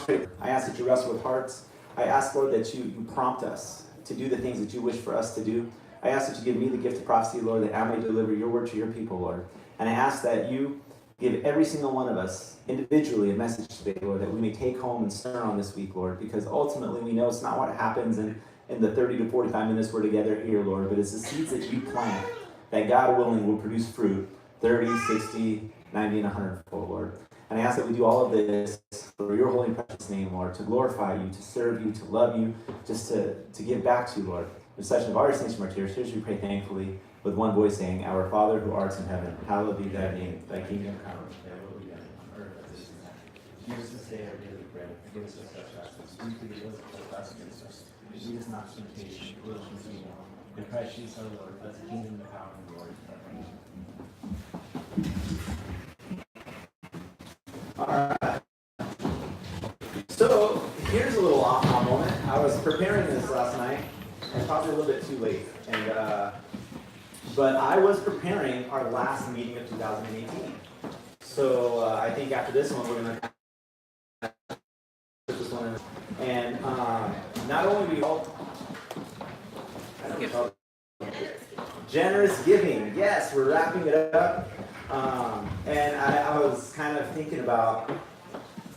I ask that you wrestle with hearts. I ask, Lord, that you prompt us to do the things that you wish for us to do. I ask that you give me the gift of prophecy, Lord, that I may deliver your word to your people, Lord. And I ask that you give every single one of us individually a message today, Lord, that we may take home and start on this week, Lord, because ultimately we know it's not what happens in the 30 to 45 minutes we're together here, Lord, but it's the seeds that you plant that, God willing, will produce fruit 30, 60, 90, and 100 fold, Lord. And I ask that we do all of this for your holy and precious name, Lord, to glorify you, to serve you, to love you, just to give back to you, Lord. The session of our saints from our tears, here's we pray thankfully with one voice saying, Our Father who art in heaven, hallowed be thy name. Thy kingdom come, thy will be done on earth as it is in heaven. Give us this day our daily bread. Forgive us our trespasses. We forgive those who trespass against us. Lead us not to temptation, but deliver us from evil. In Christ Jesus our Lord, that's the kingdom, the power, and the glory forever. All right. So here's a little aha moment. I was preparing this last night, and probably a little bit too late. But I was preparing our last meeting of 2018. So I think after this one, we're going to put this one in. And not only we all generous giving. Yes, we're wrapping it up. And I was kind of thinking about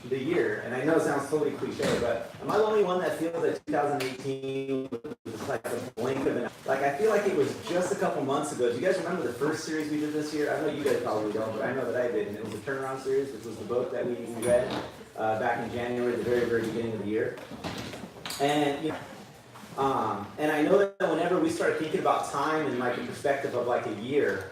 the year, and I know it sounds totally cliche, but am I the only one that feels that 2018 was like a blink of an eye? Like, I feel like it was just a couple months ago. Do you guys remember the first series we did this year? I know you guys probably don't, but I know that I did, and it was a turnaround series, which was the book that we read back in January, the very, very beginning of the year. And, and I know that whenever we start thinking about time in like a perspective of like a year,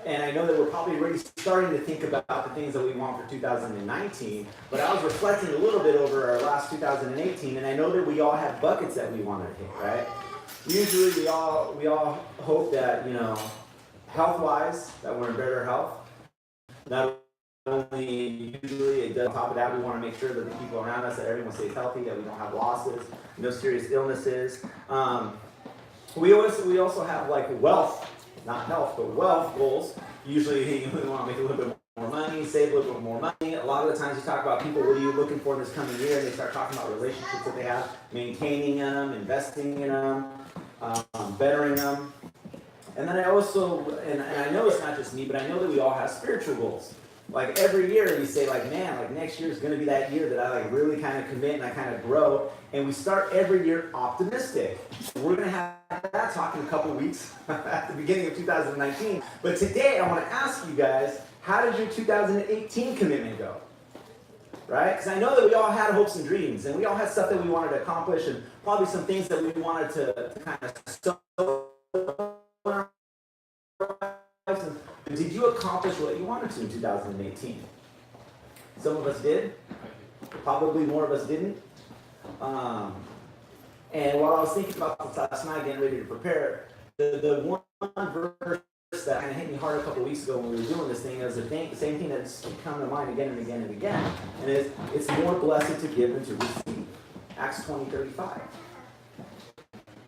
and I know that we're probably already starting to think about the things that we want for 2019, but I was reflecting a little bit over our last 2018, and I know that we all have buckets that we want to hit, right? Usually we all hope that, health-wise, that we're in better health. Not only usually, it does, on top of that, we want to make sure that the people around us, that everyone stays healthy, that we don't have losses, no serious illnesses. We also have like wealth, not health, but wealth goals. Usually you want to make a little bit more money, save a little bit more money. A lot of the times you talk about people, what are you looking for in this coming year? And they start talking about relationships that they have, maintaining them, investing in them, bettering them. And then I also, and I know it's not just me, but I know that we all have spiritual goals. Like every year we say like, man, like next year is going to be that year that I like really kind of commit and I kind of grow. And we start every year optimistic. We're going to have that talk in a couple of weeks at the beginning of 2019. But today I want to ask you guys, how did your 2018 commitment go? Right? Because I know that we all had hopes and dreams, and we all had stuff that we wanted to accomplish, and probably some things that we wanted to kind of sow in our lives. But did you accomplish what you wanted to in 2018? Some of us did. Probably more of us didn't. And while I was thinking about this last night, getting ready to prepare, the one verse that kind of hit me hard a couple of weeks ago when we were doing this thing is the same thing that's come to mind again and again and again. And it's more blessed to give than to receive. Acts 20:35.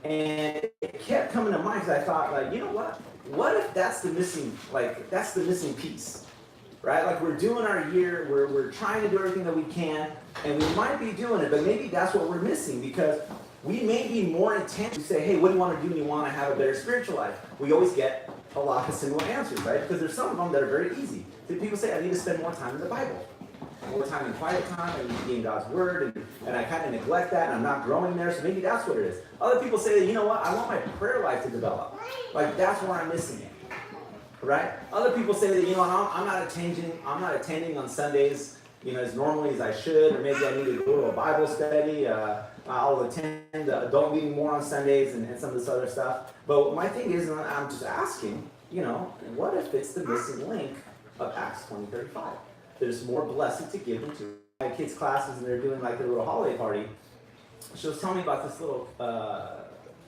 And it kept coming to mind because I thought, like, you know what? What if that's the missing piece? Right? Like we're doing our year, we're trying to do everything that we can, and we might be doing it, but maybe that's what we're missing because we may be more intent to say, hey, what do you want to do when you want to have a better spiritual life? We always get a lot of similar answers, right? Because there's some of them that are very easy. People say, I need to spend more time in the Bible. More time in quiet time, I need to be in God's Word, and I kind of neglect that, and I'm not growing there, so maybe that's what it is. Other people say that, you know what, I want my prayer life to develop. Like, that's where I'm missing it. Right? Other people say that, you know, I'm not attending on Sundays, as normally as I should, or maybe I need to go to a Bible study. I'll attend the adult meeting more on Sundays and some of this other stuff. But my thing is, I'm just asking, what if it's the missing link of Acts 20:35? There's more blessed to give than to. My kids' classes, and they're doing like their little holiday party. She was telling me about this little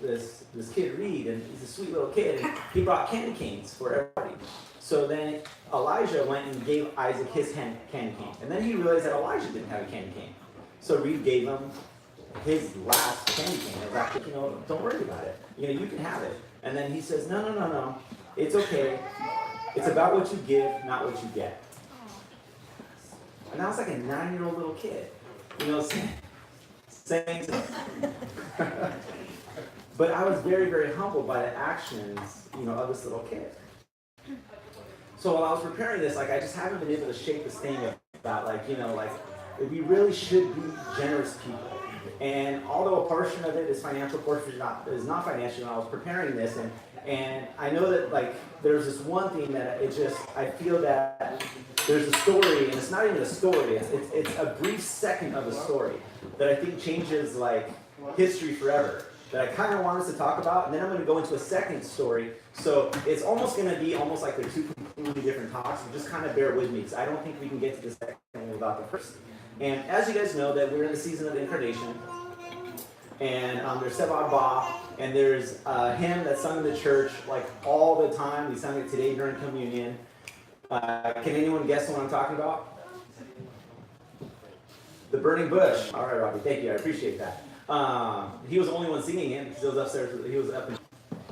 this kid Reed, and he's a sweet little kid, and he brought candy canes for everybody. So then Elijah went and gave Isaac his candy cane, and then he realized that Elijah didn't have a candy cane. So Reed gave him his last candy cane. I was like, don't worry about it. You can have it. And then he says, no, it's okay. It's about what you give, not what you get. And I was like a 9-year-old little kid. saying but I was very, very humbled by the actions, of this little kid. So while I was preparing this, I just haven't been able to shake this thing about, we really should be generous people. And although a portion of it is financial, portion is not financial, I was preparing this, and I know that, there's this one thing that I feel that there's a story, and it's not even a story, it's a brief second of a story that I think changes, history forever, that I kind of want us to talk about, and then I'm going to go into a second story. So it's almost going to be almost like they're two completely different talks, so just kind of bear with me, because I don't think we can get to the second one without the first. And as you guys know, that we're in the season of the incarnation, and there's Sebad Ba, and there's a hymn that's sung in the church all the time. We sung it today during communion. Can anyone guess what I'm talking about? The burning bush. All right, Robbie, thank you. I appreciate that. He was the only one singing it because he was upstairs. He was up.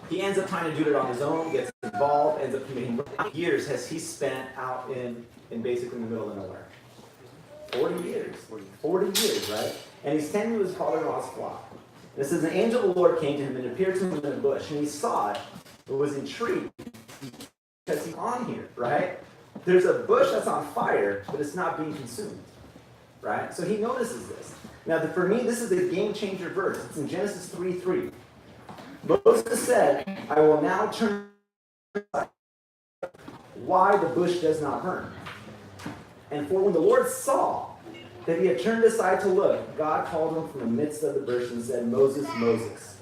He ends up trying to do it on his own, gets involved, ends up committing. How many years has he spent out in basically the middle of nowhere? 40 years. 40 years, right? And he's tending to his father-in-law's flock. And it says, an angel of the Lord came to him and appeared to him in a bush. And he saw it, but was intrigued because he's on here, right? There's a bush that's on fire, but it's not being consumed, right? So he notices this. Now, for me, this is a game-changer verse. It's in Genesis 3:3. Moses said, I will now turn aside why the bush does not burn. And for when the Lord saw that he had turned aside to look, God called him from the midst of the bush and said, Moses, Moses.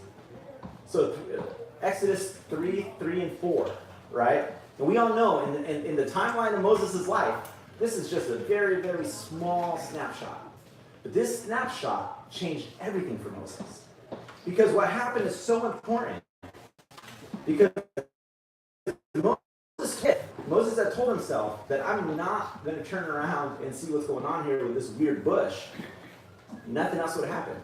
So Exodus 3 and 4, right? And we all know in the timeline of Moses' life, this is just a very, very small snapshot. But this snapshot changed everything for Moses. Because what happened is so important. Because Moses had told himself that I'm not going to turn around and see what's going on here with this weird bush. Nothing else would happen.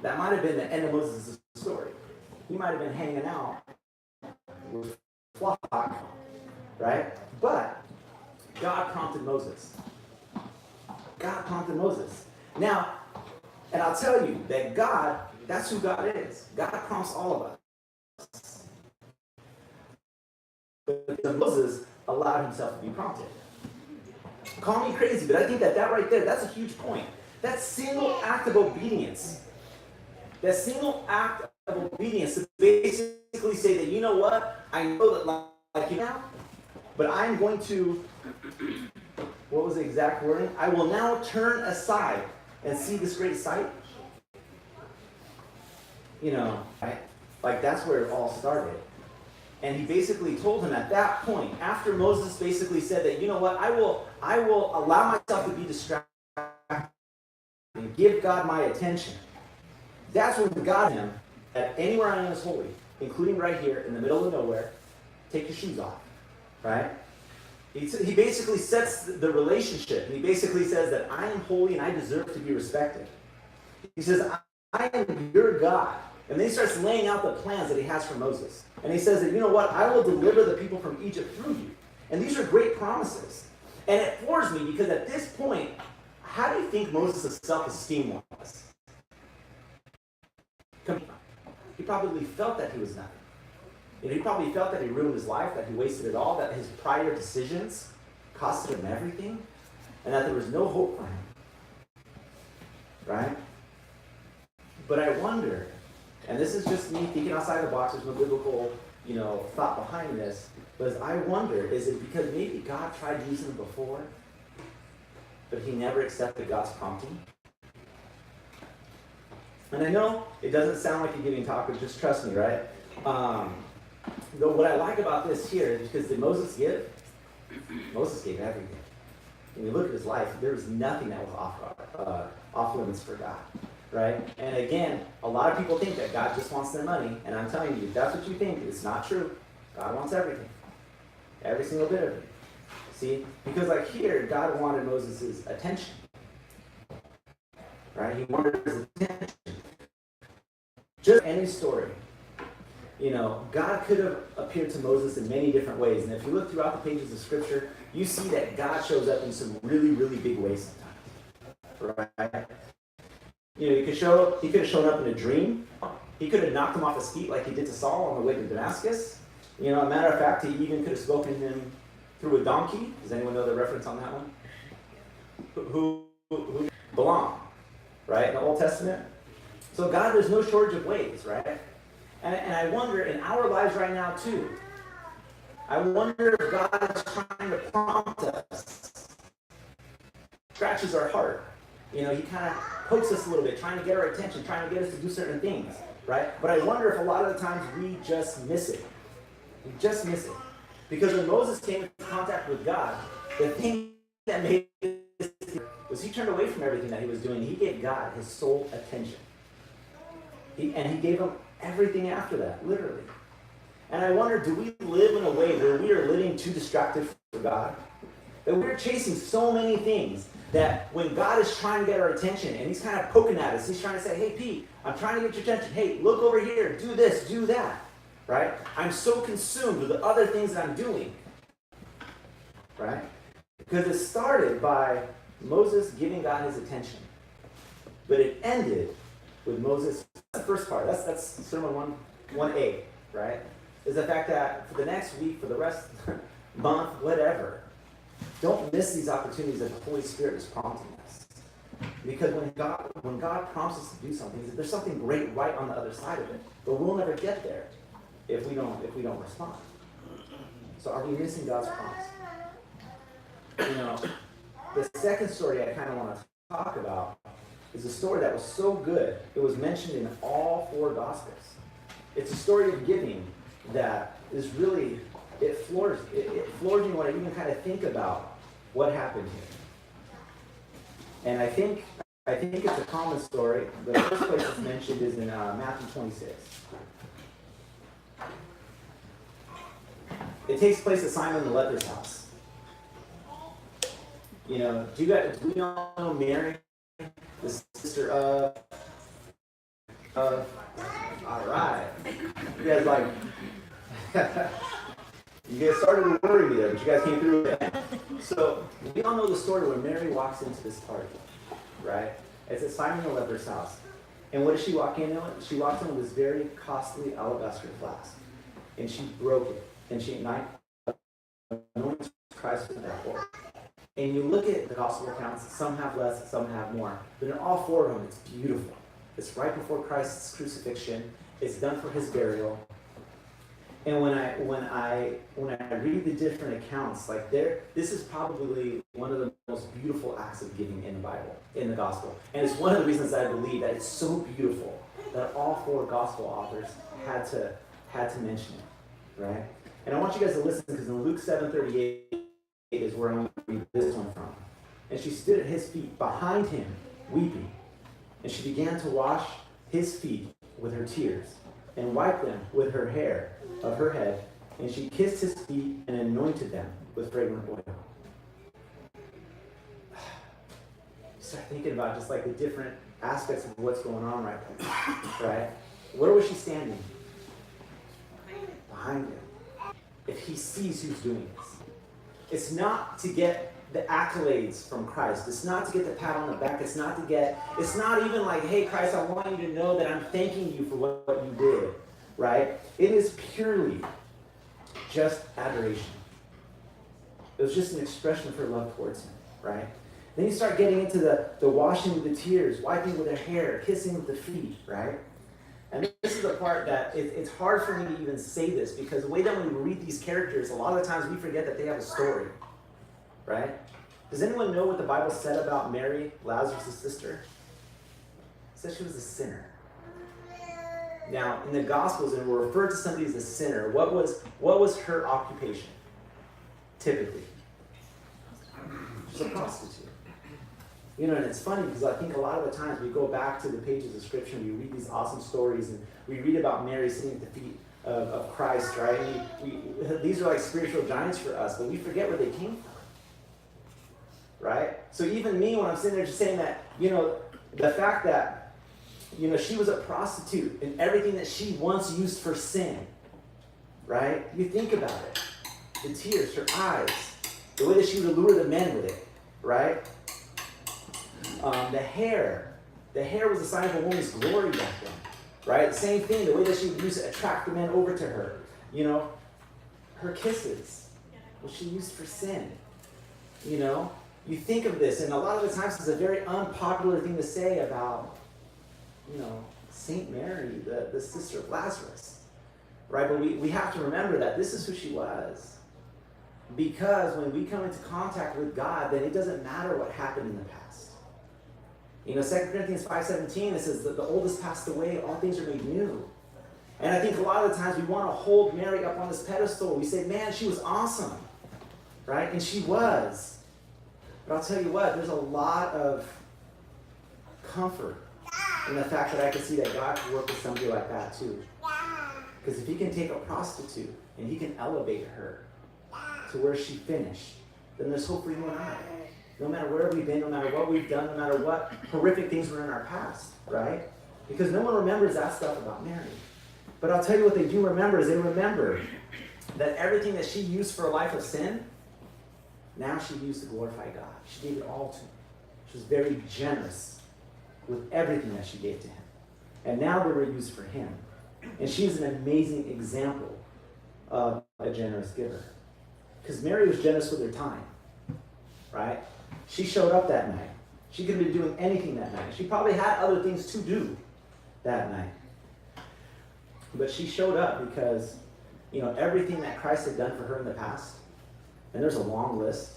That might have been the end of Moses' story. He might have been hanging out with flock, right? But God prompted Moses. God prompted Moses. Now, and I'll tell you that God, that's who God is. God prompts all of us. But Moses allowed himself to be prompted. Call me crazy, but I think that right there, that's a huge point. That single act of obedience, to basically say that, you know what, I know that like you now, but I'm going to, what was the exact wording? I will now turn aside and see this great sight. Right? That's where it all started. And he basically told him at that point, after Moses basically said that, you know what, I will allow myself to be distracted and give God my attention. That's when God him that anywhere I am is holy, including right here in the middle of nowhere. Take your shoes off, right? He basically sets the relationship. He basically says that I am holy and I deserve to be respected. He says, I am your God. And then he starts laying out the plans that he has for Moses. And he says that, you know what, I will deliver the people from Egypt through you. And these are great promises. And it floors me because at this point, how do you think Moses' self-esteem was? He probably felt that he was nothing. He probably felt that he ruined his life, that he wasted it all, that his prior decisions costed him everything, and that there was no hope for him. Right? But I wonder, and this is just me thinking outside the box, there's no biblical, thought behind this, but I wonder, is it because maybe God tried using him before, but he never accepted God's prompting? And I know it doesn't sound like a giving talk, but just trust me, right? Though what I like about this here is because did Moses give? Moses gave everything. When you look at his life, there was nothing that was off limits for God, right? And again, a lot of people think that God just wants their money, and I'm telling you, if that's what you think, it's not true. God wants everything. Every single bit of it. See? Because here, God wanted Moses' attention. Right? He wanted his attention. Just any story. God could have appeared to Moses in many different ways. And if you look throughout the pages of Scripture, you see that God shows up in some really, really big ways sometimes. right? You know, he could have shown up in a dream. He could have knocked him off his feet like he did to Saul on the way to Damascus. You know, a matter of fact, he even could have spoken to him through a donkey. Does anyone know the reference on that one? Who Balaam, right, in the Old Testament? So God, there's no shortage of ways, right? And I wonder, in our lives right now too, I wonder if God is trying to prompt us, scratches our heart. You know, he kind of pokes us a little bit, trying to get our attention, trying to get us to do certain things, right? But I wonder if a lot of the times we just miss it. We just miss it. Because when Moses came into contact with God, the thing that made this was he turned away from everything that he was doing. He gave God his sole attention. And he gave him everything after that, literally. And I wonder, do we live in a way where we are living too distracted for God? That we're chasing so many things that when God is trying to get our attention and he's kind of poking at us, he's trying to say, hey, Pete, I'm trying to get your attention. Hey, look over here, do this, do that, right? I'm so consumed with the other things that I'm doing, right? Because it started by Moses giving God his attention, but it ended with Moses. That's the first part. That's sermon 1A, right? Is the fact that for the next week, for the rest month, whatever, don't miss these opportunities that the Holy Spirit is prompting us. Because when God prompts us to do something, there's something great right on the other side of it. But we'll never get there if we don't respond. So are we missing God's promise? You know, the second story I kind of want to talk about is a story that was so good, it was mentioned in all 4 Gospels. It's a story of giving that is really, it floors me when I even kind of think about what happened here. And I think it's a common story. The first place it's mentioned is in Matthew 26. It takes place at Simon the leper's house. You know, do we all know Mary, the sister of all right. You guys like, you guys started to worry me there, but you guys came through it. So we all know the story where Mary walks into this party, right? It's at Simon the leper's house. And what does she walk in with? She walks in with this very costly alabaster flask. And she broke it. And she anoints Christ with that oil. And you look at the gospel accounts, some have less, some have more. But in all 4 of them, it's beautiful. It's right before Christ's crucifixion. It's done for his burial. And when I read the different accounts, like this is probably one of the most beautiful acts of giving in the Bible, in the gospel. And it's one of the reasons that I believe that it's so beautiful that all 4 gospel authors had to mention it, right? And I want you guys to listen, because in Luke 7:38 is where I'm going to read this one from. And she stood at his feet behind him, weeping. And she began to wash his feet with her tears and wiped them with her hair of her head. And she kissed his feet and anointed them with fragrant oil. Start thinking about just like the different aspects of what's going on right now, right? Where was she standing? Behind him. If he sees who's doing this. It's not to get the accolades from Christ. It's not to get the pat on the back. It's not even like, hey, Christ, I want you to know that I'm thanking you for what you did, right? It is purely just adoration. It was just an expression of her love towards him, right? Then you start getting into the washing with the tears, wiping with her hair, kissing with the feet, right? And this is the part that it's hard for me to even say this, because the way that when we read these characters, a lot of the times we forget that they have a story, right? Does anyone know what the Bible said about Mary, Lazarus' sister? It said she was a sinner. Now, in the Gospels, and we're referred to somebody as a sinner, what was her occupation? Typically. She's a prostitute. You know, and it's funny because I think a lot of the times we go back to the pages of Scripture and we read these awesome stories and we read about Mary sitting at the feet of Christ, right? And these are like spiritual giants for us, but we forget where they came from, right? So even me, when I'm sitting there just saying that, you know, the fact that, you know, she was a prostitute and everything that she once used for sin, right? You think about it. The tears, her eyes, the way that she would allure the men with it, right? The hair was a sign of a woman's glory back then, right? The same thing, the way that she would use it to attract the men over to her. You know, her kisses, what she used for sin. You know, you think of this, and a lot of the times it's a very unpopular thing to say about, you know, Saint Mary, the sister of Lazarus, right? But we have to remember that this is who she was. Because when we come into contact with God, then it doesn't matter what happened in the past. You know, 2 Corinthians 5:17, it says that the old has passed away, all things are made new. And I think a lot of the times we want to hold Mary up on this pedestal. We say, man, she was awesome, right? And she was. But I'll tell you what, there's a lot of comfort in the fact that I can see that God can work with somebody like that too. Because if he can take a prostitute and he can elevate her to where she finished, then there's hope for you and I. No matter where we've been, no matter what we've done, no matter what horrific things were in our past, right? Because no one remembers that stuff about Mary. But I'll tell you what they do remember is they remember that everything that she used for a life of sin, now she used to glorify God. She gave it all to him. She was very generous with everything that she gave to him. And now they were used for him. And she's an amazing example of a generous giver. Because Mary was generous with her time, right? She showed up that night. She could have been doing anything that night. She probably had other things to do that night. But she showed up because, you know, everything that Christ had done for her in the past, and there's a long list.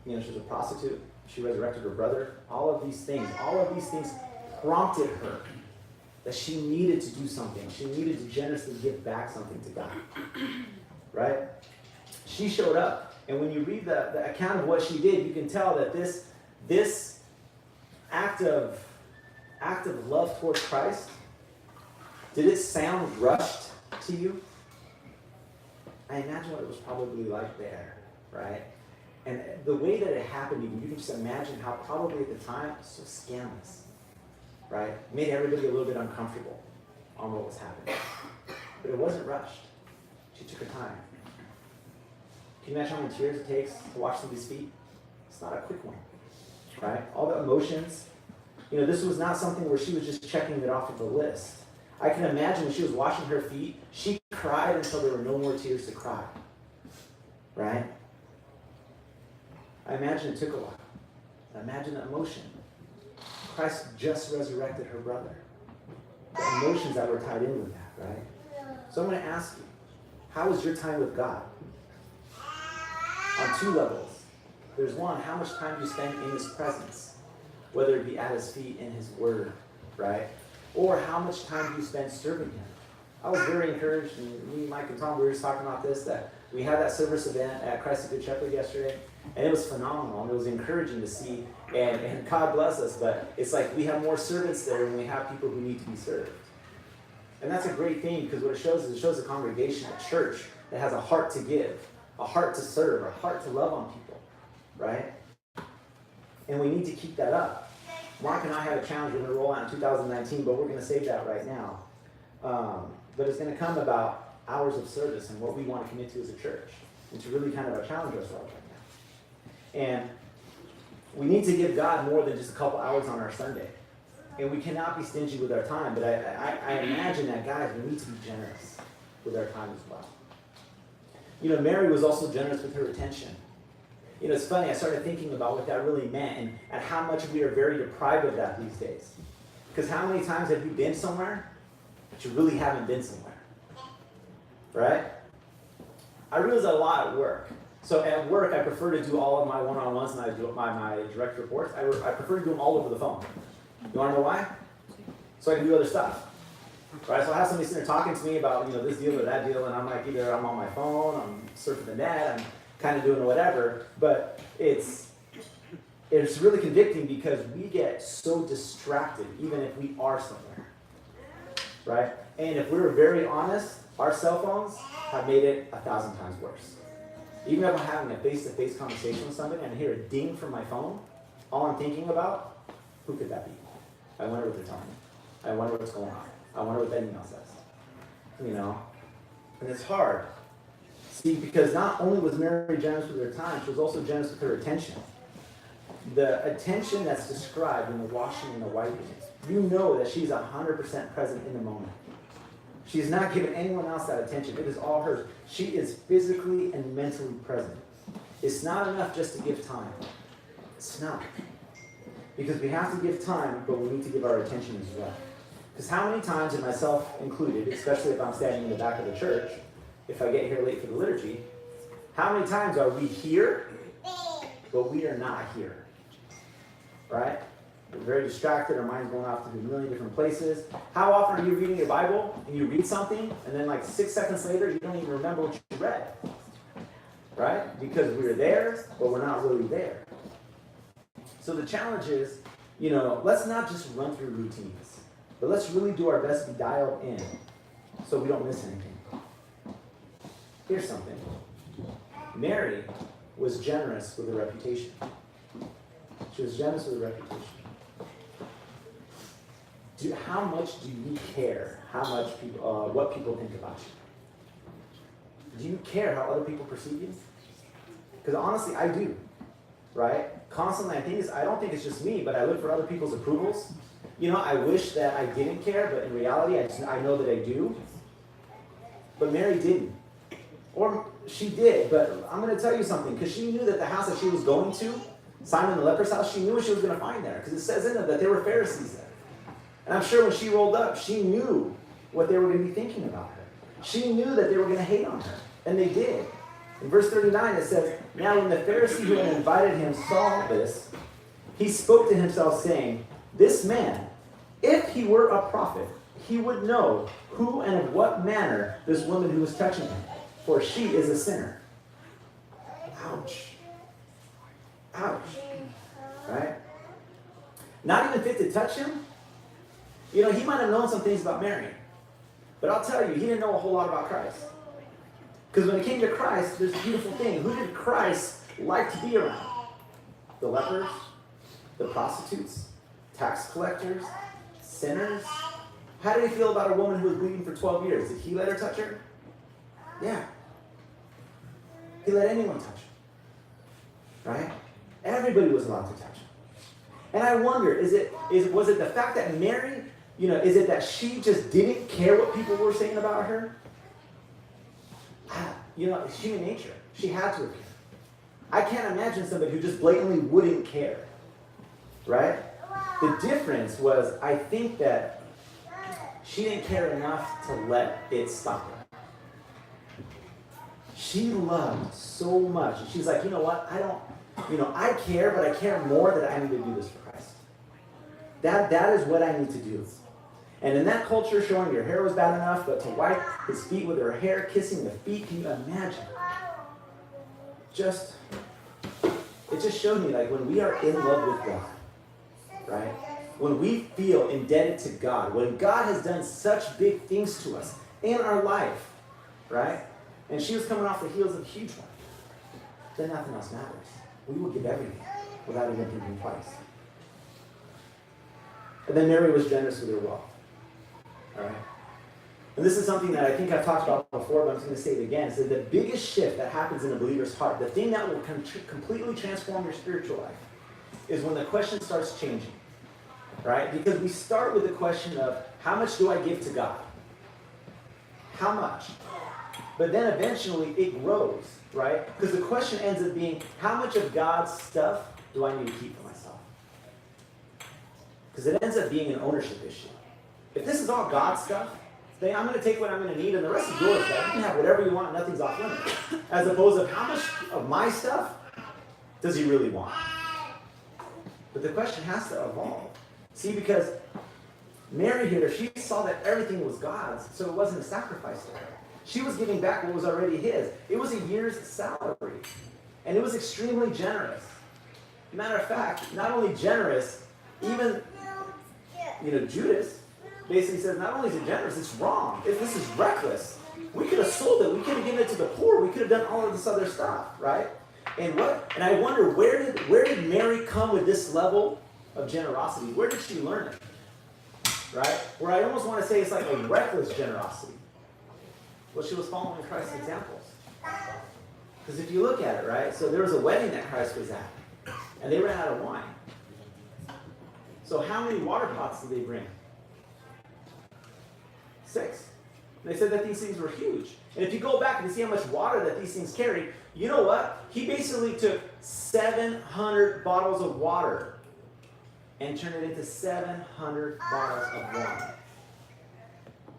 You know, she was a prostitute. She resurrected her brother. All of these things prompted her that she needed to do something. She needed to generously give back something to God, right? She showed up. And when you read the account of what she did, you can tell that this act of love towards Christ, did it sound rushed to you? I imagine what it was probably like there, right? And the way that it happened, you can just imagine how probably at the time it was so scandalous, right? It made everybody a little bit uncomfortable on what was happening. But it wasn't rushed. She took her time. Can you imagine how many tears it takes to wash somebody's feet? It's not a quick one, right? All the emotions. You know, this was not something where she was just checking it off of the list. I can imagine when she was washing her feet, she cried until there were no more tears to cry, right? I imagine it took a while. I imagine the emotion. Christ just resurrected her brother. The emotions that were tied in with that, right? So I'm going to ask you, how was your time with God? On two levels. There's one, how much time do you spend in his presence? Whether it be at his feet, in his word, right? Or how much time do you spend serving him? I was very encouraged, and me, Mike, and Tom, we were just talking about this, that we had that service event at Christ the Good Shepherd yesterday, and it was phenomenal, and it was encouraging to see, and God bless us, but it's like we have more servants there than we have people who need to be served. And that's a great thing, because what it shows is it shows a congregation, a church, that has a heart to give, a heart to serve, a heart to love on people, right? And we need to keep that up. Mark and I have a challenge we're going to roll out in 2019, but we're going to save that right now. But it's going to come about hours of service and what we want to commit to as a church, and to really kind of challenge ourselves right now. And we need to give God more than just a couple hours on our Sunday. And we cannot be stingy with our time, but I imagine that, guys, we need to be generous with our time as well. You know, Mary was also generous with her attention. You know, it's funny, I started thinking about what that really meant and how much we are very deprived of that these days. Because how many times have you been somewhere but you really haven't been somewhere? Right? I realize that a lot at work. So at work, I prefer to do all of my one-on-ones and I do my direct reports. I prefer to do them all over the phone. You want to know why? So I can do other stuff. Right? So I have somebody sitting there talking to me about, you know, this deal or that deal, and I'm like, either I'm on my phone, I'm surfing the net, I'm kind of doing whatever, but it's really convicting because we get so distracted even if we are somewhere, right? And if we were very honest, our cell phones have made it 1,000 times worse. Even if I'm having a face-to-face conversation with somebody and I hear a ding from my phone, all I'm thinking about, who could that be? I wonder what they're telling me. I wonder what's going on. I wonder what that email says. You know? And it's hard. See, because not only was Mary generous with her time, she was also generous with her attention. the attention that's described in the washing and the wiping, you know that she's 100% present in the moment. She's not giving anyone else that attention. It is all hers. She is physically and mentally present. It's not enough just to give time. It's not. Because we have to give time, but we need to give our attention as well. Because how many times, and myself included, especially if I'm standing in the back of the church, if I get here late for the liturgy, how many times are we here, but we are not here? Right? We're very distracted. Our mind's going off to a million different places. How often are you reading your Bible and you read something and then like 6 seconds later you don't even remember what you read? Right? Because we're there, but we're not really there. So the challenge is, let's not just run through routines, but let's really do our best to be dialed in so we don't miss anything. Here's something. Mary was generous with her reputation. She was generous with her reputation. How much do you care what people think about you? Do you care how other people perceive you? Because honestly, I do. Right? Constantly, I don't think it's just me, but I look for other people's approvals. I wish that I didn't care, but in reality, I know that I do. But Mary didn't. Or she did, but I'm going to tell you something, because she knew that the house that she was going to, Simon the leper's house, she knew what she was going to find there, because it says in it that there were Pharisees there. And I'm sure when she rolled up, she knew what they were going to be thinking about her. She knew that they were going to hate on her, and they did. In verse 39, it says, "Now when the Pharisee who had invited him saw this, he spoke to himself, saying, 'This man, if he were a prophet, he would know who and of what manner this woman who was touching him, for she is a sinner.'" Ouch. Ouch. Right? Not even fit to touch him? He might have known some things about Mary. But I'll tell you, he didn't know a whole lot about Christ. Because when it came to Christ, there's a beautiful thing. Who did Christ like to be around? The lepers, the prostitutes, tax collectors, sinners. How did he feel about a woman who was bleeding for 12 years? Did he let her touch her? Yeah. He let anyone touch her. Right? Everybody was allowed to touch her. And I wonder, was it the fact that Mary, is it that she just didn't care what people were saying about her? It's human nature. She had to have cared. I can't imagine somebody who just blatantly wouldn't care. Right? The difference was, I think that she didn't care enough to let it stop her. She loved so much. And she's like, you know what? I care, but I care more that I need to do this for Christ. That is what I need to do. And in that culture, showing your hair was bad enough, but to wipe his feet with her hair, kissing the feet, can you imagine? It just showed me, like, when we are in love with God, right? When we feel indebted to God, when God has done such big things to us in our life, right? And she was coming off the heels of a huge one. Then nothing else matters. We will give everything without even thinking twice. And then Mary was generous with her wealth. All right? And this is something that I think I've talked about before, but I'm just going to say it again. So the biggest shift that happens in a believer's heart, the thing that will completely transform your spiritual life, is when the question starts changing. Right? Because we start with the question of, how much do I give to God? How much? But then eventually it grows, right? Because the question ends up being, how much of God's stuff do I need to keep for myself? Because it ends up being an ownership issue. If this is all God's stuff, then I'm going to take what I'm going to need, and the rest is yours. You can have whatever you want, nothing's off limits. As opposed to, how much of my stuff does he really want? But the question has to evolve. See, because Mary here, she saw that everything was God's, so it wasn't a sacrifice to her. She was giving back what was already his. It was a year's salary. And it was extremely generous. Matter of fact, not only generous, even, Judas basically says, not only is it generous, it's wrong. This is reckless. We could have sold it. We could have given it to the poor. We could have done all of this other stuff, right? And I wonder, where did Mary come with this level of generosity? Where did she learn it? Right? Where I almost want to say it's like a reckless generosity. Well, she was following Christ's examples. Because if you look at it, right? So there was a wedding that Christ was at. and they ran out of wine. So how many water pots did they bring? 6. They said that these things were huge. And if you go back and you see how much water that these things carry, you know what? He basically took 700 bottles of water and turned it into 700 bottles of wine.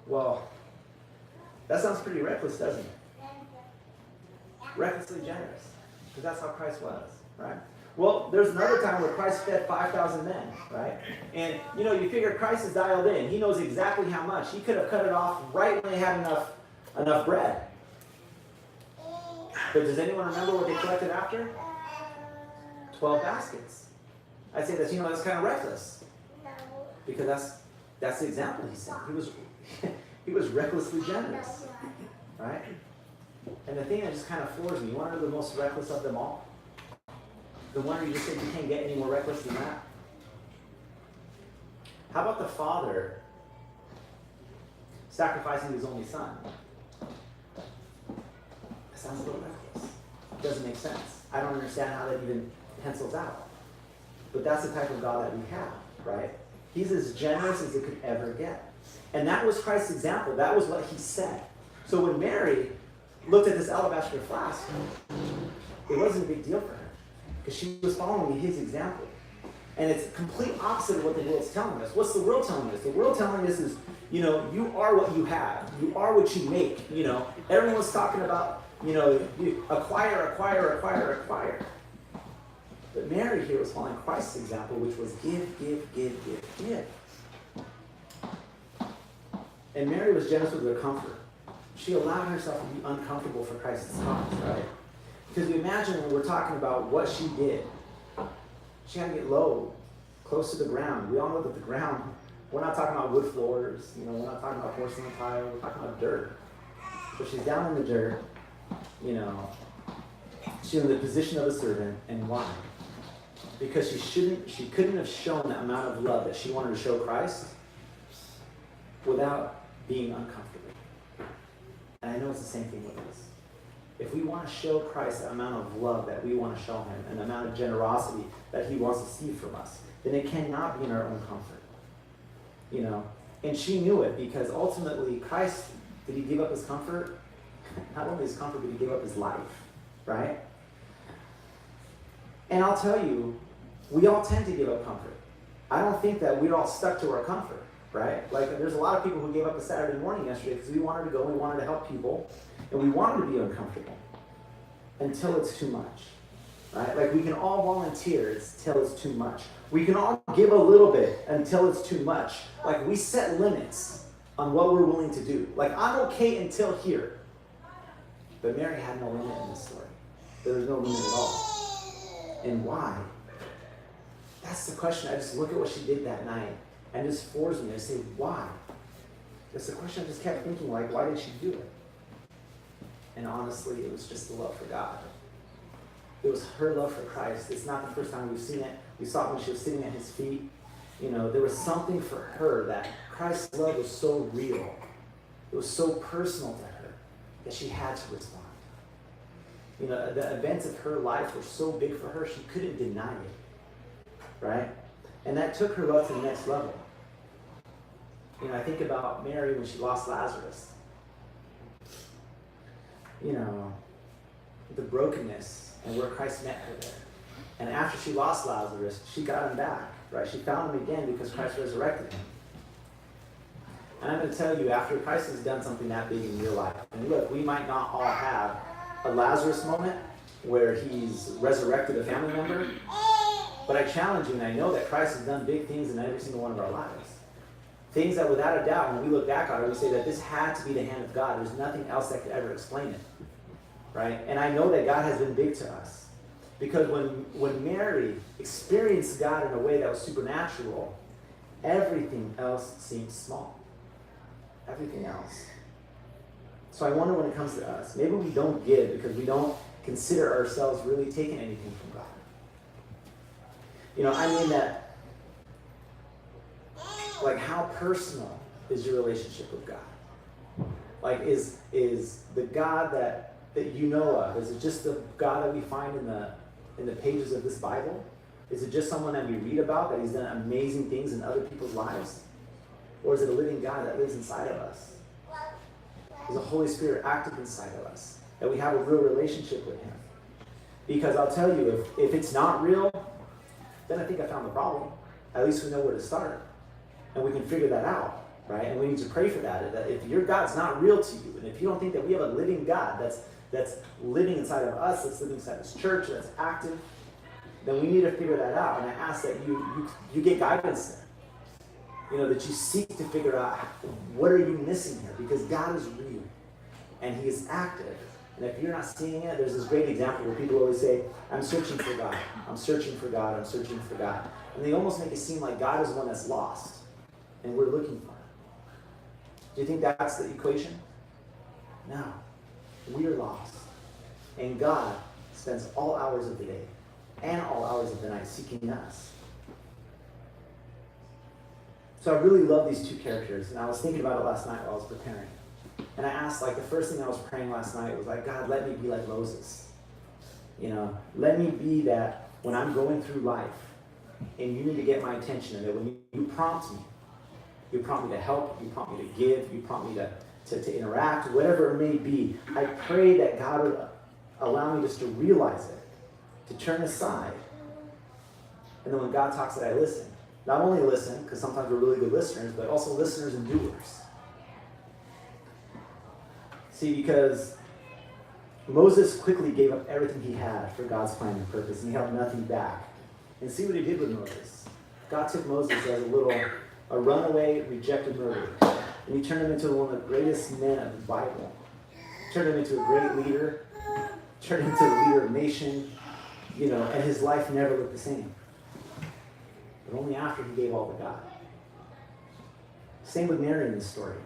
Well, that sounds pretty reckless, doesn't it? Recklessly generous. Because that's how Christ was, right? Well, there's another time where Christ fed 5,000 men, right? And, you figure Christ is dialed in. He knows exactly how much. He could have cut it off right when they had enough bread. But does anyone remember what they collected after? 12 baskets. I'd say that's kind of reckless. Because that's the example he set. He was recklessly generous, right? And the thing that just kind of floors me, you want to know the most reckless of them all? The one where you just said you can't get any more reckless than that? How about the father sacrificing his only son? That sounds a little reckless. It doesn't make sense. I don't understand how that even pencils out. But that's the type of God that we have, right? He's as generous as it could ever get. And that was Christ's example. That was what he said. So when Mary looked at this alabaster flask, it wasn't a big deal for her. Because she was following his example. And it's complete opposite of what the world's telling us. What's the world telling us? The world telling us is, you are what you have. You are what you make. Everyone's talking about, you acquire. But Mary here was following Christ's example, which was give. And Mary was generous with her comfort. She allowed herself to be uncomfortable for Christ's cause, right? Because we imagine when we're talking about what she did, she had to get low, close to the ground. We all know that the ground, we're not talking about wood floors, we're not talking about porcelain tile, we're talking about dirt. So she's down in the dirt, she's in the position of a servant, and why? Because she couldn't have shown the amount of love that she wanted to show Christ without being uncomfortable. And I know it's the same thing with us. If we want to show Christ the amount of love that we want to show him and the amount of generosity that he wants to see from us, then it cannot be in our own comfort. And she knew it because ultimately Christ, did he give up his comfort? Not only his comfort, but he gave up his life, right? And I'll tell you, we all tend to give up comfort. I don't think that we're all stuck to our comfort, right? Like there's a lot of people who gave up a Saturday morning yesterday because we wanted to go, we wanted to help people, and we wanted to be uncomfortable until it's too much, right? Like we can all volunteer until it's too much. We can all give a little bit until it's too much. Like we set limits on what we're willing to do. Like I'm okay until here. But Mary had no limit in this story. There was no limit at all. And why? That's the question. I just look at what she did that night and it just floors me. I say, why? That's the question I just kept thinking, like, why did she do it? And honestly, it was just the love for God. It was her love for Christ. It's not the first time we've seen it. We saw it when she was sitting at his feet. There was something for her that Christ's love was so real. It was so personal to her that she had to respond. The events of her life were so big for her, she couldn't deny it. Right? And that took her love to the next level. I think about Mary when she lost Lazarus. The brokenness and where Christ met her there. And after she lost Lazarus, she got him back, right? She found him again because Christ resurrected him. And I'm going to tell you, after Christ has done something that big in your life, and look, we might not all have a Lazarus moment where he's resurrected a family member, but I challenge you, and I know that Christ has done big things in every single one of our lives. Things that without a doubt, when we look back on it, we say that this had to be the hand of God. There's nothing else that could ever explain it. Right? And I know that God has been big to us. Because when Mary experienced God in a way that was supernatural, everything else seemed small. Everything else. So I wonder when it comes to us, maybe we don't give because we don't consider ourselves really taking anything from God. I mean that, like, how personal is your relationship with God? Like, is the God that you know of, is it just the God that we find in the pages of this Bible? Is it just someone that we read about, that he's done amazing things in other people's lives? Or is it a living God that lives inside of us? Is the Holy Spirit active inside of us? That we have a real relationship with him? Because I'll tell you, if it's not real, then I think I found the problem. At least we know where to start. And we can figure that out, right? And we need to pray for that. That if your God's not real to you, and if you don't think that we have a living God that's living inside of us, that's living inside this church, that's active, then we need to figure that out. And I ask that you get guidance there. You know, that you seek to figure out, what are you missing here? Because God is real, and he is active. And if you're not seeing it, there's this great example where people always say, I'm searching for God. I'm searching for God. I'm searching for God. And they almost make it seem like God is the one that's lost, and we're looking for him. Do you think that's the equation? No. We are lost. And God spends all hours of the day and all hours of the night seeking us. So I really love these two characters, and I was thinking about it last night while I was preparing. And I asked, like, the first thing I was praying last night was like, God, let me be like Moses. You know, let me be that when I'm going through life and you need to get my attention, and that when you prompt me to help, you prompt me to give, you prompt me to interact, whatever it may be, I pray that God would allow me just to realize it, to turn aside. And then when God talks, that I listen. Not only listen, because sometimes we're really good listeners, but also listeners and doers. See, because Moses quickly gave up everything he had for God's plan and purpose, and he held nothing back. And see what he did with Moses. God took Moses as a runaway, rejected murderer, and he turned him into one of the greatest men of the Bible. Turned him into a great leader, turned him into the leader of a nation, you know, and his life never looked the same. But only after he gave all to God. Same with Mary in this story.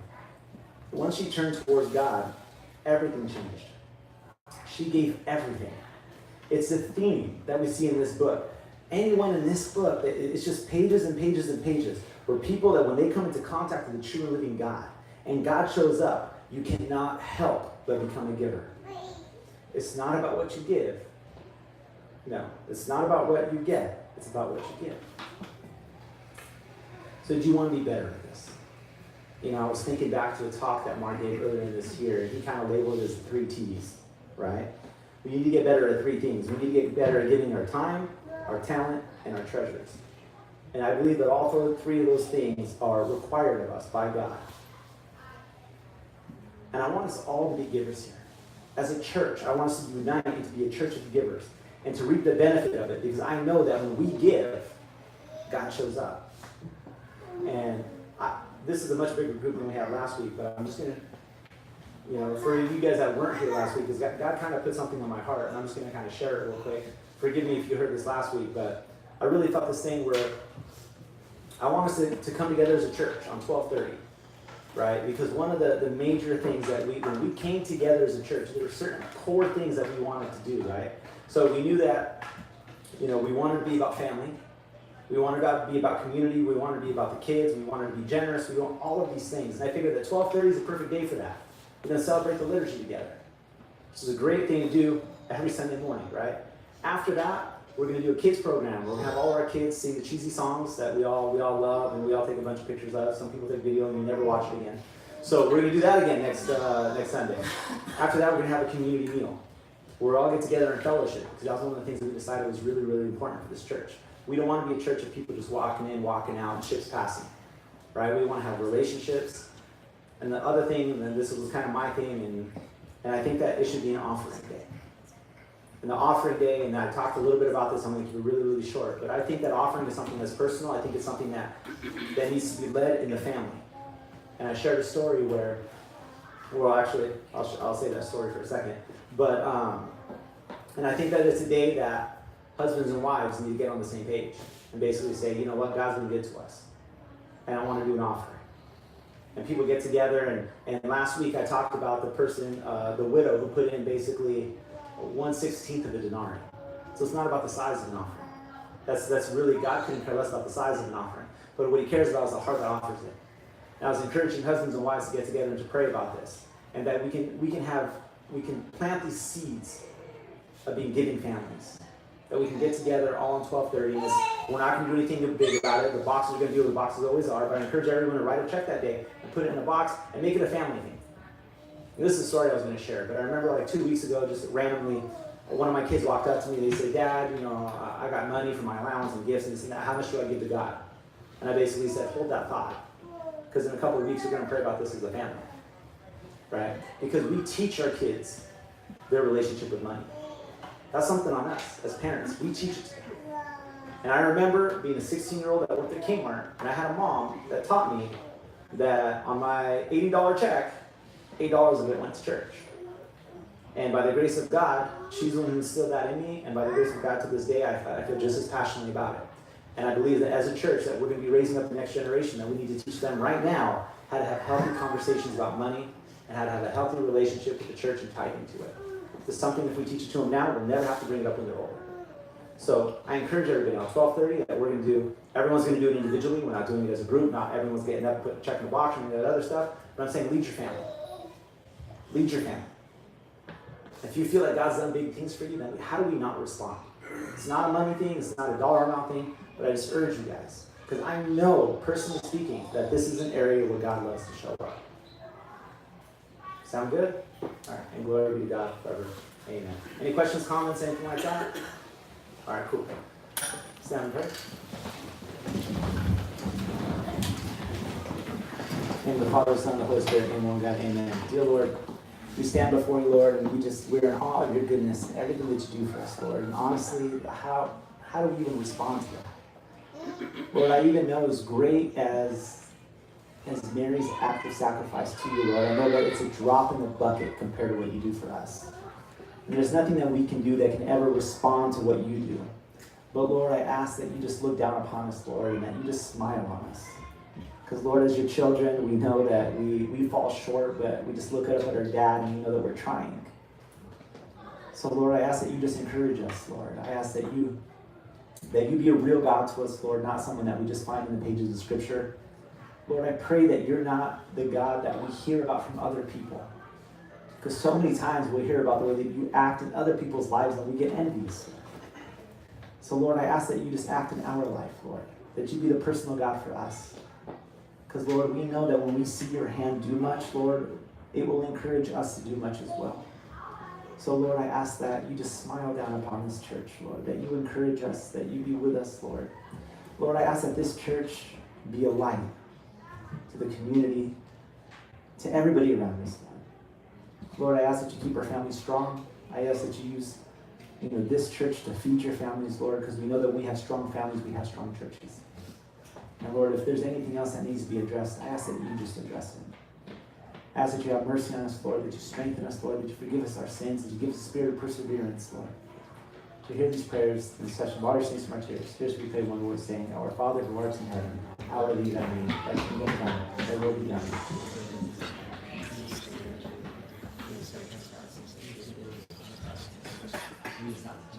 Once she turned towards God, everything changed. She gave everything. It's a theme that we see in this book. Anyone in this book, it's just pages and pages and pages, where people that when they come into contact with the true and living God, and God shows up, you cannot help but become a giver. It's not about what you give. No, it's not about what you get. It's about what you give. So do you want to be better at this? You know, I was thinking back to a talk that Mark gave earlier this year, and he kind of labeled it as 3 T's, right? We need to get better at 3 things. We need to get better at giving our time, our talent, and our treasures. And I believe that all 3 of those things are required of us by God. And I want us all to be givers here. As a church, I want us to unite and to be a church of givers and to reap the benefit of it, because I know that when we give, God shows up. And this is a much bigger group than we had last week, but I'm just going to, you know, for you guys that weren't here last week, because God kind of put something on my heart, and I'm just going to kind of share it real quick. Forgive me if you heard this last week, but I really felt this thing where I want us to come together as a church on 12:30, right? Because one of the major things that when we came together as a church, there were certain core things that we wanted to do, right? So we knew that, you know, we wanted to be about family. We wanted to be about community. We wanted to be about the kids. We wanted to be generous. We want all of these things. And I figured that 12:30 is a perfect day for that. We're going to celebrate the liturgy together. This is a great thing to do every Sunday morning, right? After that, we're going to do a kids program. We're going to have all our kids sing the cheesy songs that we all love, and we all take a bunch of pictures of. Some people take video and you never watch it again. So we're going to do that again next Sunday. After that, we're going to have a community meal. We're all get together in fellowship, because that was one of the things that we decided was really, really important for this church. We don't want to be a church of people just walking in, walking out, and ships passing, right? We want to have relationships. And the other thing, and this was kind of my thing, and I think that it should be an offering day. And the offering day, and I talked a little bit about this, I'm going to keep it really, really short, but I think that offering is something that's personal. I think it's something that needs to be led in the family. And I shared a story where, well, actually, I'll say that story for a second. But, and I think that it's a day that husbands and wives need to get on the same page and basically say, you know what, God's going to give to us. And I want to do an offering. And people get together, and last week I talked about the person, the widow, who put in basically 1/16 of a denarii. So it's not about the size of an offering. That's really, God couldn't care less about the size of an offering. But what he cares about is the heart that offers it. And I was encouraging husbands and wives to get together and to pray about this. And that we can plant these seeds of being giving families. that we can get together all on 12:30. We're not going to do anything big about it. The boxes are going to be what the boxes always are, but I encourage everyone to write a check that day and put it in a box and make it a family thing. And this is a story I was going to share, but I remember like 2 weeks ago, just randomly, one of my kids walked up to me. They said, "Dad, I got money for my allowance and gifts and this and that. How much do I give to God?" And I basically said, "Hold that thought, because in a couple of weeks we're going to pray about this as a family." Right? Because we teach our kids their relationship with money. That's something on us as parents. We teach it to them. And I remember being a 16-year-old that worked at Kmart, and I had a mom that taught me that on my $80 check, $8 of it went to church. And by the grace of God, she's the one who instilled that in me, and by the grace of God to this day, I feel just as passionately about it. And I believe that as a church, that we're going to be raising up the next generation, that we need to teach them right now how to have healthy conversations about money, and how to have a healthy relationship with the church and tithing to it. It's something, if we teach it to them now, we'll never have to bring it up when they're older. So I encourage everybody on 12:30 that we're going to do, everyone's going to do it individually. We're not doing it as a group. Not everyone's getting up, checking the box, and that other stuff. But I'm saying lead your family. Lead your family. If you feel like God's done big things for you, then how do we not respond? It's not a money thing. It's not a dollar amount thing. But I just urge you guys, because I know, personally speaking, that this is an area where God loves to show up. Sound good? All right. And glory be to God forever. Amen. Any questions, comments, anything like that? All right, cool. Stand and pray. In the name of the Father, Son, and the Holy Spirit, name one God, amen. Dear Lord, we stand before you, Lord, and we're in awe of your goodness and everything that you do for us, Lord. And honestly, how do we even respond to that? Lord, I even know as great as Mary's act of sacrifice to you, Lord, I know that it's a drop in the bucket compared to what you do for us. And there's nothing that we can do that can ever respond to what you do. But Lord, I ask that you just look down upon us, Lord, and that you just smile on us. Because Lord, as your children, we know that we fall short, but we just look up at our dad and we know that we're trying. So Lord, I ask that you just encourage us, Lord. I ask that you be a real God to us, Lord, not someone that we just find in the pages of Scripture. Lord, I pray that you're not the God that we hear about from other people. Because so many times we hear about the way that you act in other people's lives and we get envious. So Lord, I ask that you just act in our life, Lord. That you be the personal God for us. Because Lord, we know that when we see your hand do much, Lord, it will encourage us to do much as well. So Lord, I ask that you just smile down upon this church, Lord. That you encourage us, that you be with us, Lord. Lord, I ask that this church be a light to the community, to everybody around us, Lord. Lord, I ask that you keep our families strong. I ask that you use this church to feed your families, Lord, because we know that when we have strong families, we have strong churches. And Lord, if there's anything else that needs to be addressed, I ask that you just address it. I ask that you have mercy on us, Lord, that you strengthen us, Lord, that you forgive us our sins, that you give us a spirit of perseverance, Lord. To hear these prayers in such water stains from our tears. Here's we pray one word saying, Our Father who art in heaven, hallowed be thy name. Thy kingdom come, thy will be done. He's not.